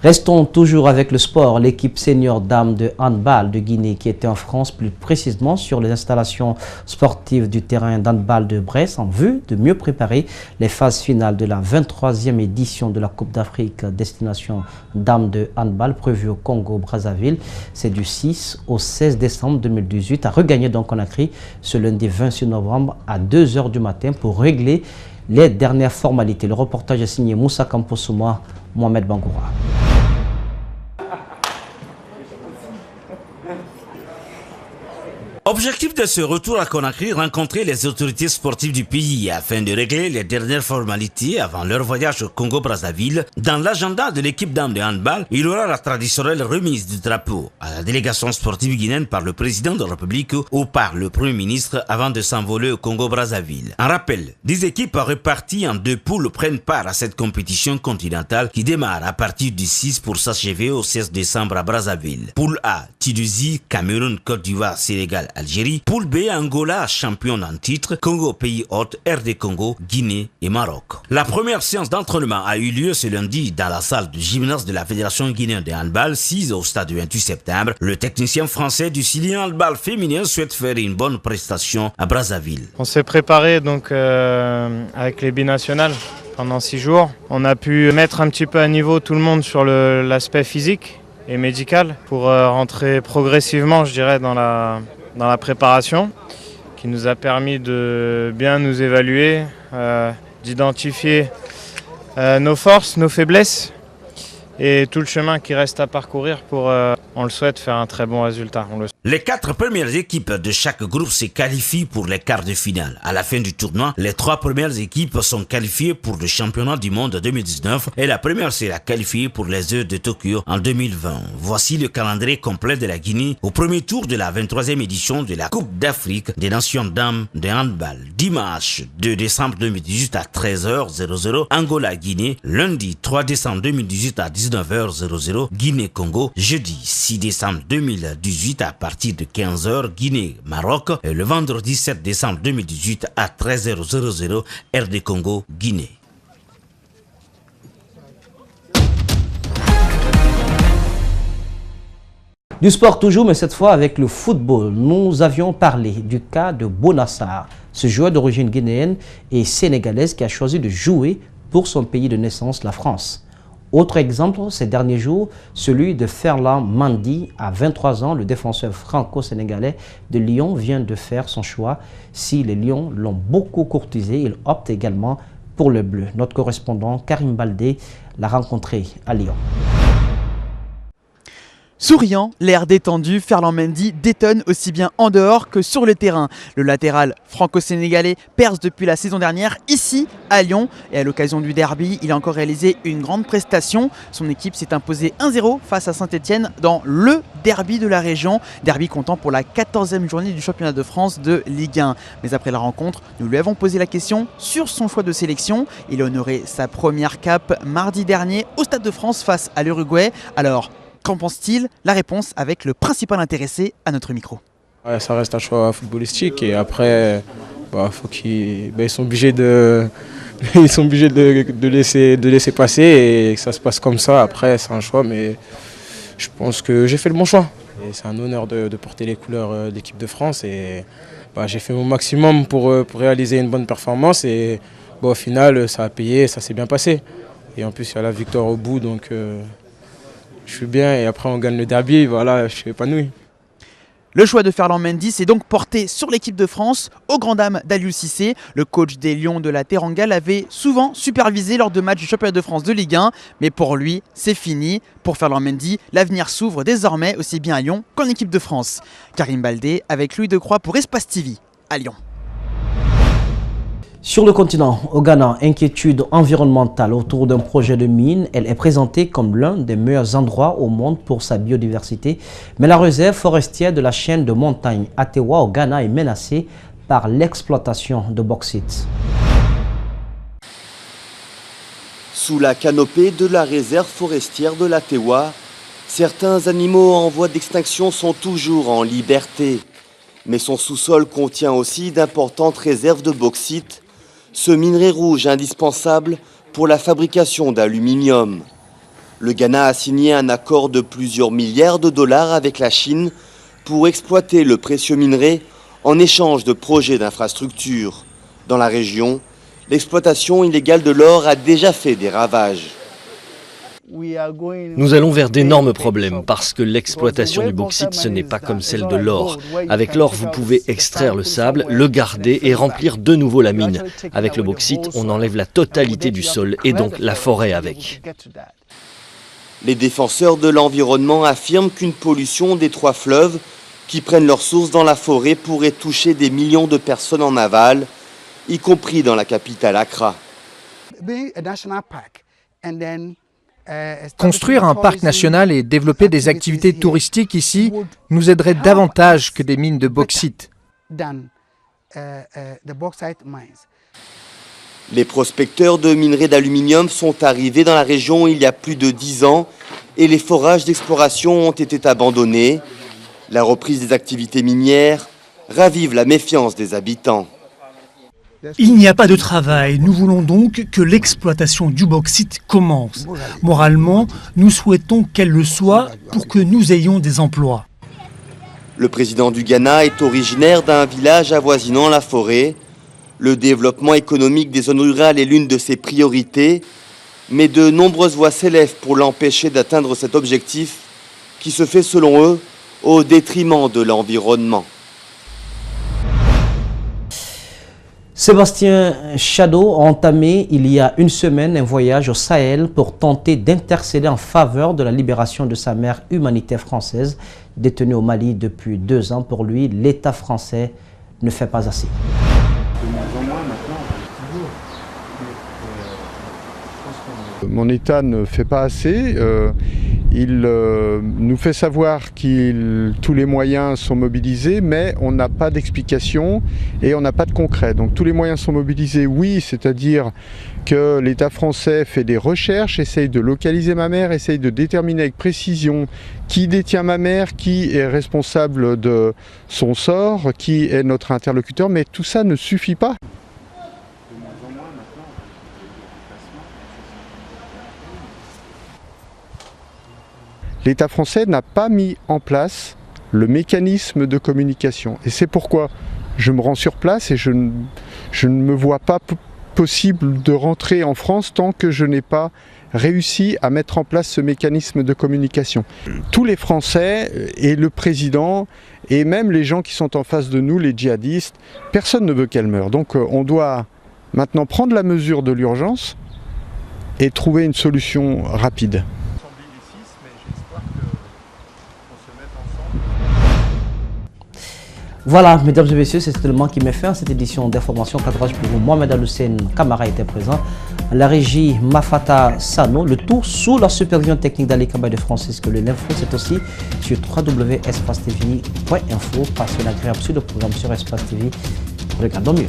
Restons toujours avec le sport. L'équipe senior dames de handball de Guinée qui était en France, plus précisément sur les installations sportives du terrain d'handball de Brest en vue de mieux préparer les phases finales de la 23e édition de la Coupe d'Afrique destination dames de handball prévue au Congo-Brazzaville. C'est du 6 au 16 décembre 2018 à regagner donc Conakry ce lundi 26 novembre à 2 h du matin pour régler les dernières formalités. Le reportage est signé Moussa Kamposouma, Mohamed Bangoura. Objectif de ce retour à Conakry, rencontrer les autorités sportives du pays afin de régler les dernières formalités avant leur voyage au Congo-Brazzaville. Dans l'agenda de l'équipe dames de handball, il y aura la traditionnelle remise du drapeau à la délégation sportive guinéenne par le président de la République ou par le Premier ministre avant de s'envoler au Congo-Brazzaville. En rappel, 10 équipes réparties en 2 poules prennent part à cette compétition continentale qui démarre à partir du 6 pour s'achever au 16 décembre à Brazzaville. Poule A, Tiduzi, Cameroun, Côte d'Ivoire, Sénégal, Algérie. Poule B, Angola, championne en titre, Congo, pays hôte, RD Congo, Guinée et Maroc. La première séance d'entraînement a eu lieu ce lundi dans la salle de gymnase de la Fédération guinéenne de handball, 6 au stade du 28 septembre. Le technicien français du Silien handball féminin souhaite faire une bonne prestation à Brazzaville. On s'est préparé donc avec les binationales pendant 6 jours. On a pu mettre un petit peu à niveau tout le monde sur l'aspect physique et médical pour rentrer progressivement, je dirais, dans la préparation, qui nous a permis de bien nous évaluer, d'identifier nos forces, nos faiblesses et tout le chemin qui reste à parcourir pour, on le souhaite, faire un très bon résultat. Les 4 premières équipes de chaque groupe se qualifient pour les quarts de finale. À la fin du tournoi, les 3 premières équipes sont qualifiées pour le championnat du monde 2019 et la première sera qualifiée pour les Jeux de Tokyo en 2020. Voici le calendrier complet de la Guinée au premier tour de la 23e édition de la Coupe d'Afrique des Nations dames de handball. Dimanche 2 décembre 2018 à 13h00, Angola-Guinée. Lundi 3 décembre 2018 à 19h00, Guinée-Congo. Jeudi 6 décembre 2018 à partir de 15h, Guinée-Maroc. Et le vendredi 7 décembre 2018 à 13h00, RD Congo, Guinée. Du sport toujours, mais cette fois avec le football. Nous avions parlé du cas de Bonassar, ce joueur d'origine guinéenne et sénégalaise qui a choisi de jouer pour son pays de naissance, la France. Autre exemple, ces derniers jours, celui de Ferland Mendy, à 23 ans, le défenseur franco-sénégalais de Lyon vient de faire son choix. Si les Lions l'ont beaucoup courtisé, il opte également pour le bleu. Notre correspondant Karim Baldé l'a rencontré à Lyon. Souriant, l'air détendu, Ferland Mendy détonne aussi bien en dehors que sur le terrain. Le latéral franco-sénégalais perce depuis la saison dernière ici à Lyon et à l'occasion du derby, il a encore réalisé une grande prestation. Son équipe s'est imposée 1-0 face à Saint-Etienne dans le derby de la région, derby comptant pour la 14e journée du championnat de France de Ligue 1. Mais après la rencontre, nous lui avons posé la question sur son choix de sélection. Il a honoré sa première cape mardi dernier au Stade de France face à l'Uruguay. Alors, qu'en pense-t-il? La réponse avec le principal intéressé à notre micro. Ouais, ça reste un choix footballistique et après, faut ils sont obligés de, de laisser passer et que ça se passe comme ça. Après, c'est un choix, mais je pense que j'ai fait le bon choix. Et c'est un honneur de porter les couleurs de l'équipe de France et j'ai fait mon maximum pour réaliser une bonne performance et au final, ça a payé, ça s'est bien passé. Et en plus, il y a la victoire au bout, donc je suis bien et après on gagne le derby, voilà, je suis épanoui. Le choix de Ferland Mendy s'est donc porté sur l'équipe de France, aux grandes dames d'Aliou Cissé. Le coach des Lions de la Teranga l'avait souvent supervisé lors de matchs du championnat de France de Ligue 1. Mais pour lui, c'est fini. Pour Ferland Mendy, l'avenir s'ouvre désormais aussi bien à Lyon qu'en équipe de France. Karim Baldé avec Louis Decroix pour Espace TV à Lyon. Sur le continent, au Ghana, inquiétude environnementale autour d'un projet de mine. Elle est présentée comme l'un des meilleurs endroits au monde pour sa biodiversité. Mais la réserve forestière de la chaîne de montagnes Atewa au Ghana est menacée par l'exploitation de bauxite. Sous la canopée de la réserve forestière de l'Atewa, certains animaux en voie d'extinction sont toujours en liberté. Mais son sous-sol contient aussi d'importantes réserves de bauxite, ce minerai rouge indispensable pour la fabrication d'aluminium. Le Ghana a signé un accord de plusieurs milliards de dollars avec la Chine pour exploiter le précieux minerai en échange de projets d'infrastructures. Dans la région, l'exploitation illégale de l'or a déjà fait des ravages. Nous allons vers d'énormes problèmes parce que l'exploitation du bauxite, ce n'est pas comme celle de l'or. Avec l'or, vous pouvez extraire le sable, le garder et remplir de nouveau la mine. Avec le bauxite, on enlève la totalité du sol et donc la forêt avec. Les défenseurs de l'environnement affirment qu'une pollution des 3 fleuves qui prennent leur source dans la forêt pourrait toucher des millions de personnes en aval, y compris dans la capitale Accra. Construire un parc national et développer des activités touristiques ici nous aiderait davantage que des mines de bauxite. Les prospecteurs de minerais d'aluminium sont arrivés dans la région il y a plus de 10 ans et les forages d'exploration ont été abandonnés. La reprise des activités minières ravive la méfiance des habitants. Il n'y a pas de travail. Nous voulons donc que l'exploitation du bauxite commence. Moralement, nous souhaitons qu'elle le soit pour que nous ayons des emplois. Le président du Ghana est originaire d'un village avoisinant la forêt. Le développement économique des zones rurales est l'une de ses priorités, mais de nombreuses voix s'élèvent pour l'empêcher d'atteindre cet objectif qui se fait selon eux au détriment de l'environnement. Sébastien Chadeau a entamé il y a une semaine un voyage au Sahel pour tenter d'intercéder en faveur de la libération de sa mère humanitaire française détenue au Mali depuis 2 ans. Pour lui, l'État français ne fait pas assez. Mon État ne fait pas assez. Il nous fait savoir que tous les moyens sont mobilisés, mais on n'a pas d'explication et on n'a pas de concret. Donc tous les moyens sont mobilisés, oui, c'est-à-dire que l'État français fait des recherches, essaye de localiser ma mère, essaye de déterminer avec précision qui détient ma mère, qui est responsable de son sort, qui est notre interlocuteur, mais tout ça ne suffit pas. L'État français n'a pas mis en place le mécanisme de communication. Et c'est pourquoi je me rends sur place et je ne me vois pas possible de rentrer en France tant que je n'ai pas réussi à mettre en place ce mécanisme de communication. Tous les Français et le président et même les gens qui sont en face de nous, les djihadistes, personne ne veut qu'elle meure. Donc on doit maintenant prendre la mesure de l'urgence et trouver une solution rapide. Voilà, mesdames et messieurs, c'est l'élément qui met fin à cette édition d'information. Cadrage pour vous, Mohamed Al-Hussein Kamara était présent. La régie Mafata Sano, le tout sous la supervision technique d'Ali Kaba de Francisque. L'info, c'est aussi sur www.espacetv.info. Passez une agréable suite de programme sur Espace TV. Regardons mieux.